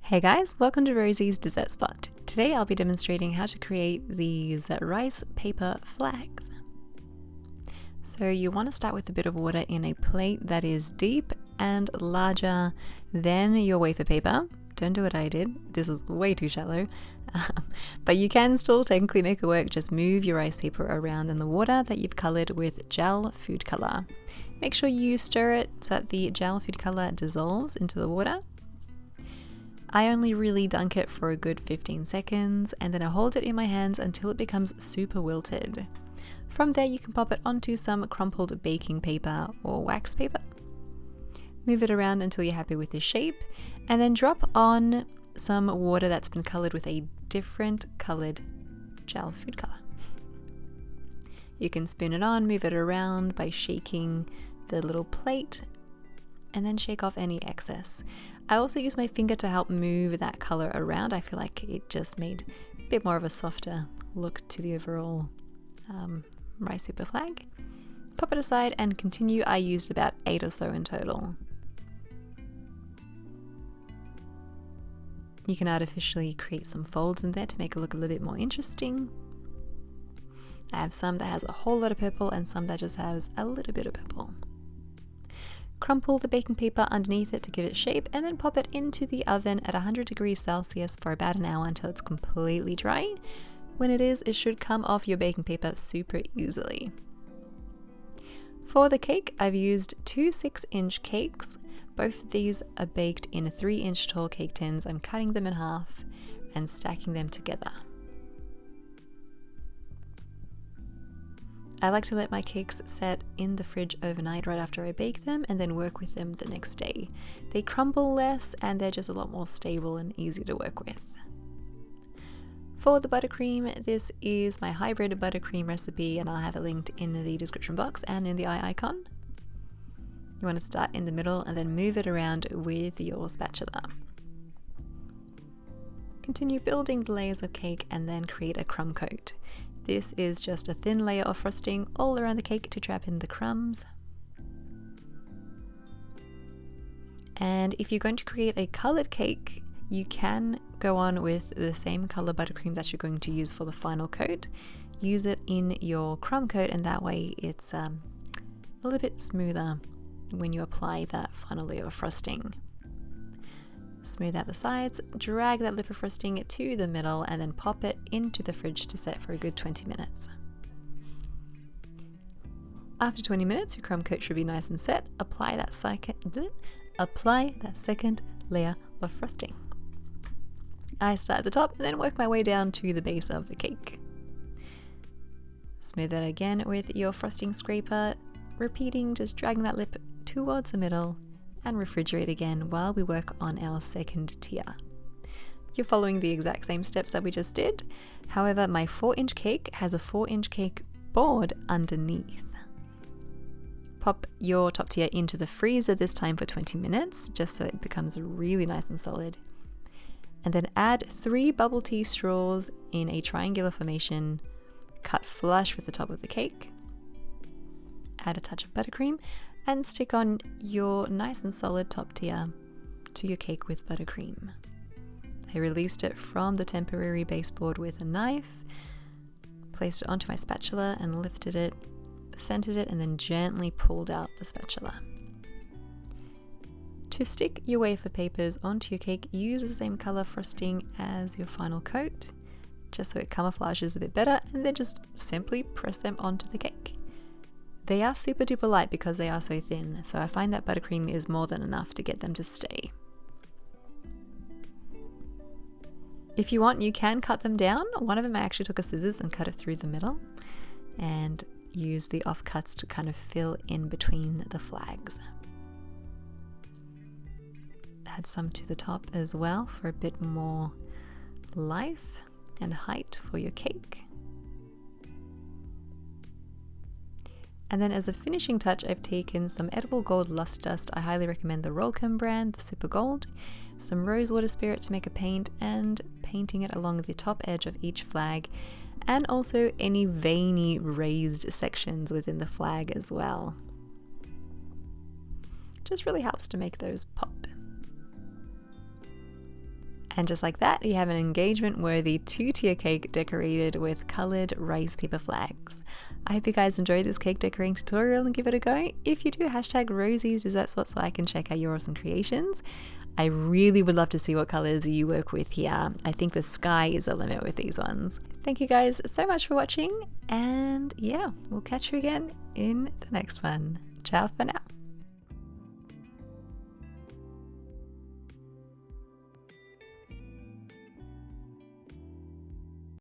Hey guys, welcome to Rosie's Dessert Spot. Today I'll be demonstrating how to create these rice paper flags. So you want to start with a bit of water in a plate that is deep and larger than your wafer paper. Don't do what I did, this was way too shallow. But you can still technically make it work, just move your rice paper around in the water that you've colored with gel food color. Make sure you stir it so that the gel food color dissolves into the water. I only really dunk it for a good 15 seconds and then I hold it in my hands until it becomes super wilted. From there you can pop it onto some crumpled baking paper or wax paper. Move it around until you're happy with the shape and then drop on some water that's been colored with a different colored gel food color. You can spin it on, move it around by shaking the little plate and then shake off any excess. I also use my finger to help move that color around. I feel like it just made a bit more of a softer look to the overall rice paper flag. Pop it aside and continue. I used about 8 or so in total. You can artificially create some folds in there to make it look a little bit more interesting. I have some that has a whole lot of purple and some that just has a little bit of purple. Crumple the baking paper underneath it to give it shape and then pop it into the oven at 100 degrees Celsius for about an hour until it's completely dry. When it is, it should come off your baking paper super easily. For the cake, I've used 2 6-inch cakes. Both of these are baked in 3-inch tall cake tins. I'm cutting them in half and stacking them together. I like to let my cakes set in the fridge overnight right after I bake them and then work with them the next day. They crumble less and they're just a lot more stable and easy to work with. For the buttercream, this is my hybrid buttercream recipe and I'll have it linked in the description box and in the eye icon. You want to start in the middle and then move it around with your spatula. Continue building the layers of cake and then create a crumb coat. This is just a thin layer of frosting all around the cake to trap in the crumbs. And if you're going to create a colored cake, you can go on with the same color buttercream that you're going to use for the final coat. Use it in your crumb coat and that way it's a little bit smoother when you apply that final layer of frosting. Smooth out the sides, drag that lip of frosting to the middle and then pop it into the fridge to set for a good 20 minutes. After 20 minutes, your crumb coat should be nice and set. Apply that second layer of frosting. I start at the top and then work my way down to the base of the cake. Smooth it again with your frosting scraper, repeating, just dragging that lip towards the middle and refrigerate again while we work on our second tier. You're following the exact same steps that we just did. However, my 4-inch cake has a 4-inch cake board underneath. Pop your top tier into the freezer this time for 20 minutes, just so it becomes really nice and solid. And then add 3 bubble tea straws in a triangular formation, cut flush with the top of the cake. Add a touch of buttercream and stick on your nice and solid top tier to your cake with buttercream. I released it from the temporary baseboard with a knife, placed it onto my spatula and lifted it, centered it and then gently pulled out the spatula. To stick your wafer papers onto your cake, use the same color frosting as your final coat, just so it camouflages a bit better, and then just simply press them onto the cake. They are super duper light because they are so thin, so I find that buttercream is more than enough to get them to stay. If you want, you can cut them down. One of them I actually took a scissors and cut it through the middle and use the offcuts to kind of fill in between the flags. Add some to the top as well for a bit more life and height for your cake. And then as a finishing touch, I've taken some edible gold luster dust. I highly recommend the Rollcomb brand, the Super Gold, some rosewater spirit to make a paint, and painting it along the top edge of each flag, and also any veiny raised sections within the flag as well. Just really helps to make those pop. And just like that, you have an engagement-worthy 2-tier cake decorated with coloured rice paper flags. I hope you guys enjoyed this cake decorating tutorial and give it a go. If you do, hashtag Rosie's Dessert Spot so I can check out your awesome creations. I really would love to see what colours you work with here. I think the sky is the limit with these ones. Thank you guys so much for watching, and yeah, we'll catch you again in the next one. Ciao for now.